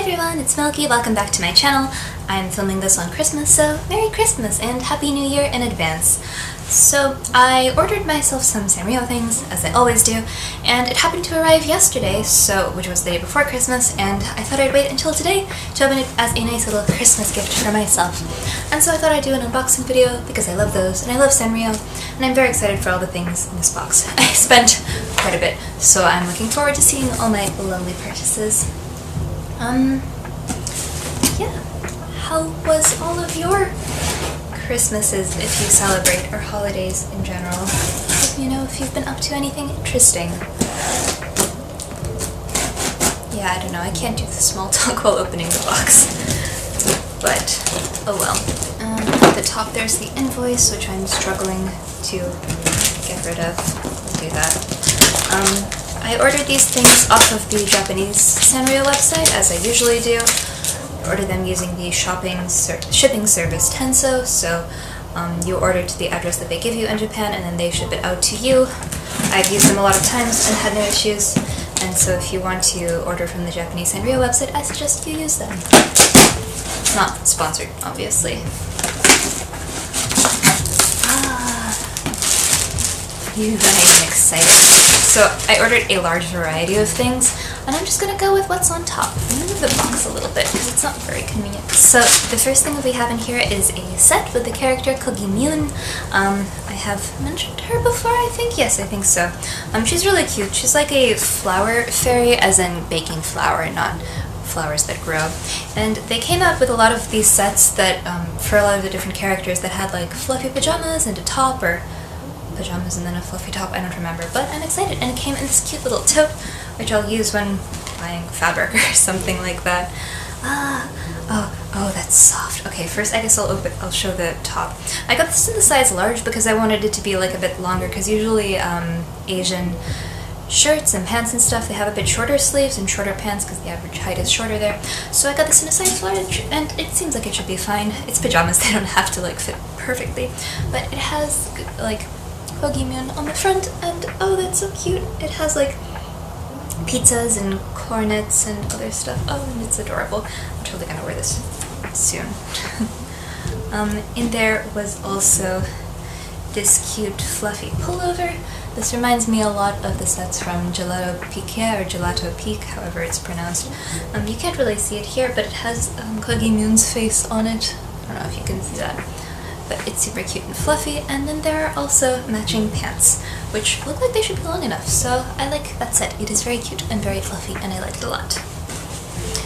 everyone, it's Milky. Welcome back to my channel. I'm filming this on Christmas, so Merry Christmas and Happy New Year in advance. So I ordered myself some Sanrio things, as I always do, and it happened to arrive yesterday, which was the day before Christmas, and I thought I'd wait until today to open it as a nice little Christmas gift for myself. And so I thought I'd do an unboxing video because I love those, and I love Sanrio, and I'm very excited for all the things in this box. I spent quite a bit, so I'm looking forward to seeing all my lovely purchases. Yeah. How was all of your Christmases, if you celebrate, or holidays in general? Let me know if you've been up to anything interesting. Yeah, I don't know, I can't do the small talk while opening the box. But, oh well. At the top there's the invoice, which I'm struggling to get rid of. We'll do that. I ordered these things off of the Japanese Sanrio website, as I usually do. I ordered them using the shipping service Tenso, so you order to the address that they give you in Japan and then they ship it out to you. I've used them a lot of times and had no issues, and so if you want to order from the Japanese Sanrio website, I suggest you use them. Not sponsored, obviously. You guys are excited. So I ordered a large variety of things, and I'm just gonna go with what's on top. I'm gonna move the box a little bit because it's not very convenient. So the first thing that we have in here is a set with the character Mewn. I have mentioned her before, I think? Yes, I think so. She's really cute. She's like a flower fairy, as in baking flour, not flowers that grow. And they came out with a lot of these sets that, for a lot of the different characters, that had like fluffy pajamas and a top, or pajamas and then a fluffy top, I don't remember, but I'm excited, and it came in this cute little tote, which I'll use when buying fabric or something like that. Oh, that's soft. Okay, first I guess I'll show the top. I got this in the size large because I wanted it to be like a bit longer, because usually Asian shirts and pants and stuff, they have a bit shorter sleeves and shorter pants because the average height is shorter there. So I got this in a size large, and it seems like it should be fine. It's pajamas, they don't have to like fit perfectly, but it has like Mewn on the front, and oh, that's so cute. It has like pizzas and cornets and other stuff. Oh, and it's adorable. I'm totally gonna wear this soon. In there was also this cute fluffy pullover. This reminds me a lot of the sets from Gelato Pique, or Gelato Peak, however it's pronounced. You can't really see it here, but it has Mewn's face on it. I don't know if you can see that. But it's super cute and fluffy, and then there are also matching pants, which look like they should be long enough, so I like that set. It is very cute and very fluffy, and I like it a lot.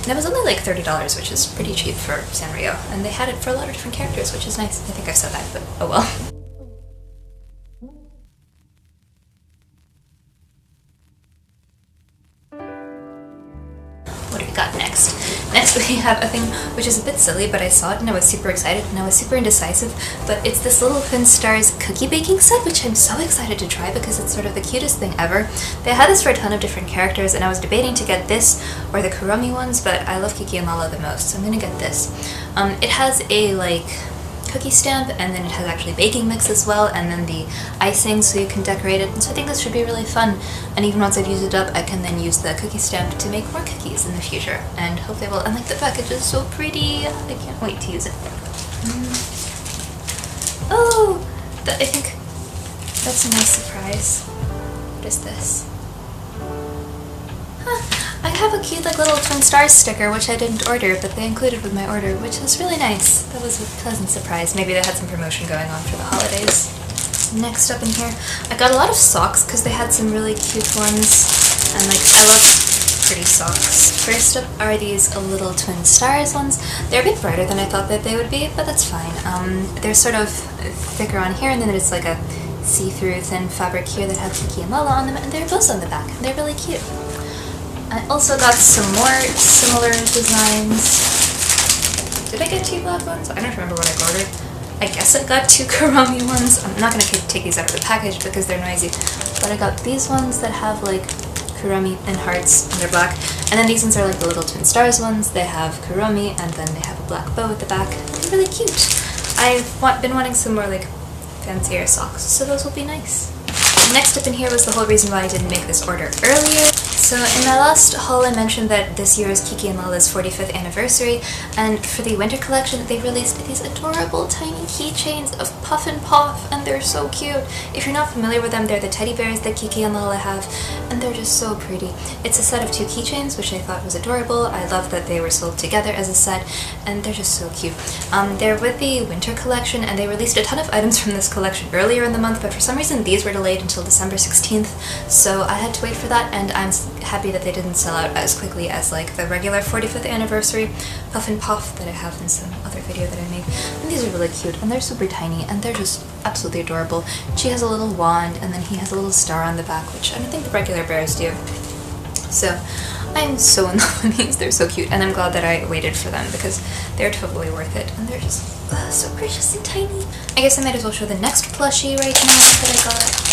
And it was only like $30, which is pretty cheap for Sanrio, and they had it for a lot of different characters, which is nice. I think I said that, but oh well. What do we got next? Next we have a thing which is a bit silly, but I saw it and I was super excited and I was super indecisive, but it's this little Twin Stars cookie baking set, which I'm so excited to try because it's sort of the cutest thing ever. They had this for a ton of different characters, and I was debating to get this or the Kurumi ones, but I love Kiki and Lala the most, so I'm gonna get this. It has a like cookie stamp, and then it has actually baking mix as well, and then the icing so you can decorate it, and so I think this should be really fun. And even once I've used it up, I can then use the cookie stamp to make more cookies in the future, and hope they will. And like, the package is so pretty, I can't wait to use it. Oh, I think that's a nice surprise. What is this? I have a cute like little Twin Stars sticker, which I didn't order, but they included with my order, which was really nice. That was a pleasant surprise. Maybe they had some promotion going on for the holidays. Next up in here, I got a lot of socks because they had some really cute ones, and like, I love pretty socks. First up are these little Twin Stars ones. They're a bit brighter than I thought that they would be, but that's fine. They're sort of thicker on here, and then there's like a see-through thin fabric here that has Kiki and Lala on them, and they're bows on the back, and they're really cute. I also got some more similar designs. Did I get 2 black ones? I don't remember what I ordered. I guess I got 2 Kurumi ones. I'm not going to take these out of the package because they're noisy. But I got these ones that have like Kurumi and hearts, and they're black. And then these ones are like the little Twin Stars ones. They have Kurumi, and then they have a black bow at the back. They're really cute. I've been wanting some more like fancier socks, so those will be nice. Next up in here was the whole reason why I didn't make this order earlier. So in my last haul I mentioned that this year is Kiki and Lala's 45th anniversary, and for the winter collection they released these adorable tiny keychains of Puff and Puff, and they're so cute. If you're not familiar with them, they're the teddy bears that Kiki and Lala have, and they're just so pretty. It's a set of 2 keychains, which I thought was adorable. I love that they were sold together as a set, and they're just so cute. They're with the winter collection, and they released a ton of items from this collection earlier in the month, but for some reason these were delayed until December 16th, so I had to wait for that, and I'm happy that they didn't sell out as quickly as like the regular 45th anniversary Puff and Puff that I have in some other video that I made. And these are really cute, and they're super tiny, and they're just absolutely adorable. She has a little wand, and then he has a little star on the back, which I don't think the regular bears do. So I'm so in love with these. They're so cute, and I'm glad that I waited for them because they're totally worth it, and they're just so precious and tiny. I guess I might as well show the next plushie right now that I got.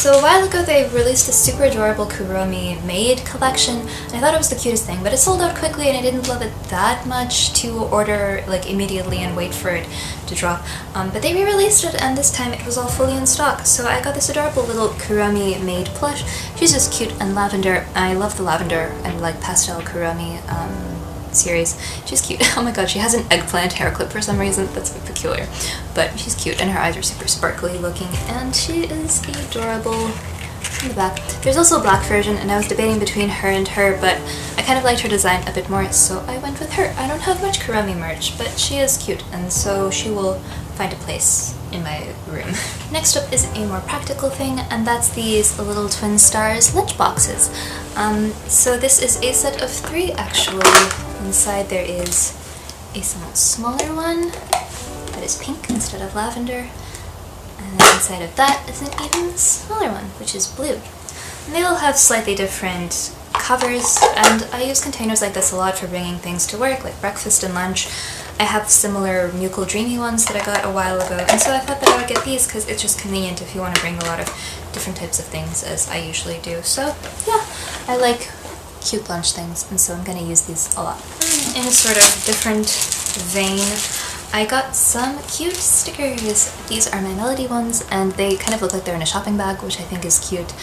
So a while ago they released a super adorable Kurumi maid collection, and I thought it was the cutest thing, but it sold out quickly and I didn't love it that much to order like immediately and wait for it to drop. But they re-released it, and this time it was all fully in stock, so I got this adorable little Kurumi maid plush. She's just cute and lavender. I love the lavender and like pastel Kurumi series. She's cute. Oh my god, she has an eggplant hair clip for some reason. That's a bit peculiar. But she's cute, and her eyes are super sparkly looking, and she is adorable in the back. There's also a black version, and I was debating between her and her, but I kind of liked her design a bit more, so I went with her. I don't have much Kurumi merch, but she is cute, and so she will find a place in my room. Next up is a more practical thing, and that's these little twin stars lunch boxes. So this is a set of 3 actually. Inside there is a somewhat smaller one that is pink instead of lavender, and then inside of that is an even smaller one, which is blue. And they all have slightly different covers, and I use containers like this a lot for bringing things to work, like breakfast and lunch. I have similar Mewl Dreamy ones that I got a while ago, and so I thought that I would get these because it's just convenient if you want to bring a lot of different types of things, as I usually do. So yeah, I like cute lunch things, and so I'm going to use these a lot. In a sort of different vein, I got some cute stickers. These are my Melody ones, and they kind of look like they're in a shopping bag, which I think is cute.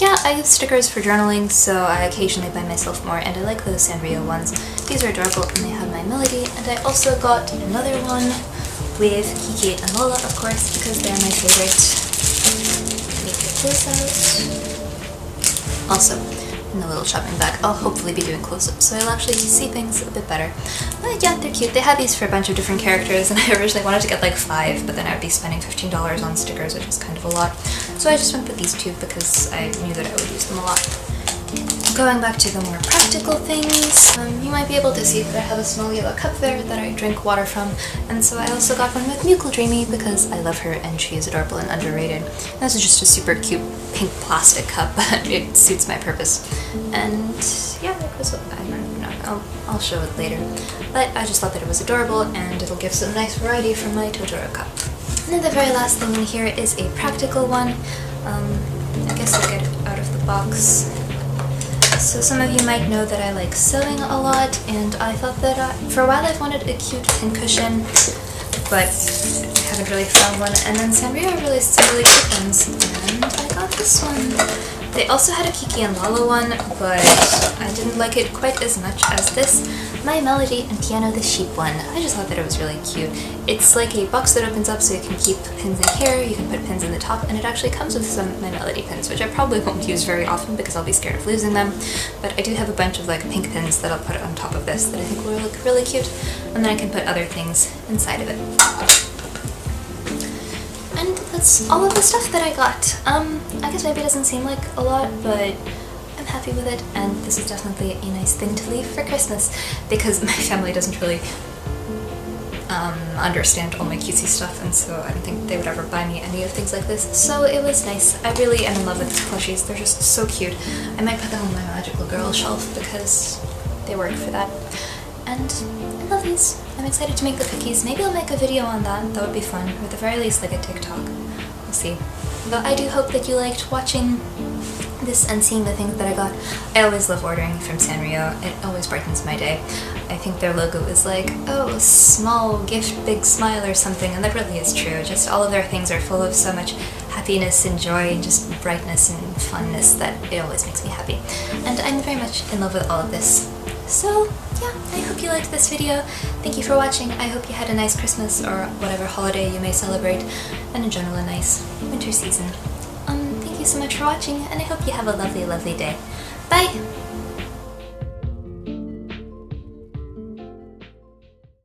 Yeah, I use stickers for journaling, so I occasionally buy myself more, and I like those Sanrio ones. These are adorable, and they have my Melody, and I also got another one with Kiki and Lola, of course, because they're my favorite. Let me get those out. Also, in the little shopping bag. I'll hopefully be doing close-ups, so I'll actually see things a bit better. But yeah, they're cute. They had these for a bunch of different characters, and I originally wanted to get like 5, but then I would be spending $15 on stickers, which is kind of a lot. So I just went with these 2 because I knew that I would use them a lot. Going back to the more practical things, you might be able to see that I have a small yellow cup there that I drink water from, and so I also got one with Mewl Dreamy because I love her and she is adorable and underrated. And this is just a super cute pink plastic cup, but it suits my purpose. And yeah, that was what I don't know. I'll show it later. But I just thought that it was adorable, and it'll give some nice variety from my Totoro cup. And then the very last thing in here is a practical one. I guess I'll get it out of the box. So some of you might know that I like sewing a lot, and I thought that for a while I've wanted a cute pincushion, but I haven't really found one. And then Sanrio released some really cute ones, and I got this one. They also had a Kiki and Lala one, but I didn't like it quite as much as this. My Melody and Piano the Sheep one. I just thought that it was really cute. It's like a box that opens up so you can keep pins in here, you can put pins in the top, and it actually comes with some of my Melody pins, which I probably won't use very often because I'll be scared of losing them. But I do have a bunch of like pink pins that I'll put on top of this that I think will look really cute, and then I can put other things inside of it. And that's all of the stuff that I got. I guess maybe it doesn't seem like a lot, but I'm happy with it, and this is definitely a nice thing to leave for Christmas because my family doesn't really understand all my cutesy stuff, and so I don't think they would ever buy me any of things like this, so it was nice. I really am in love with these plushies. They're just so cute. I might put them on my Magical Girl shelf because they work for that. And I love these. I'm excited to make the cookies. Maybe I'll make a video on that. That would be fun. Or at the very least, like a TikTok. We'll see. But I do hope that you liked watching this and seeing the things that I got. I always love ordering from Sanrio. It always brightens my day. I think their logo is like, oh, small gift, big smile or something, and that really is true. Just all of their things are full of so much happiness and joy and just brightness and funness that it always makes me happy. And I'm very much in love with all of this. So yeah, I hope you liked this video. Thank you for watching. I hope you had a nice Christmas or whatever holiday you may celebrate, and in general a nice winter season. Thank you so much for watching, and I hope you have a lovely, lovely day. Bye!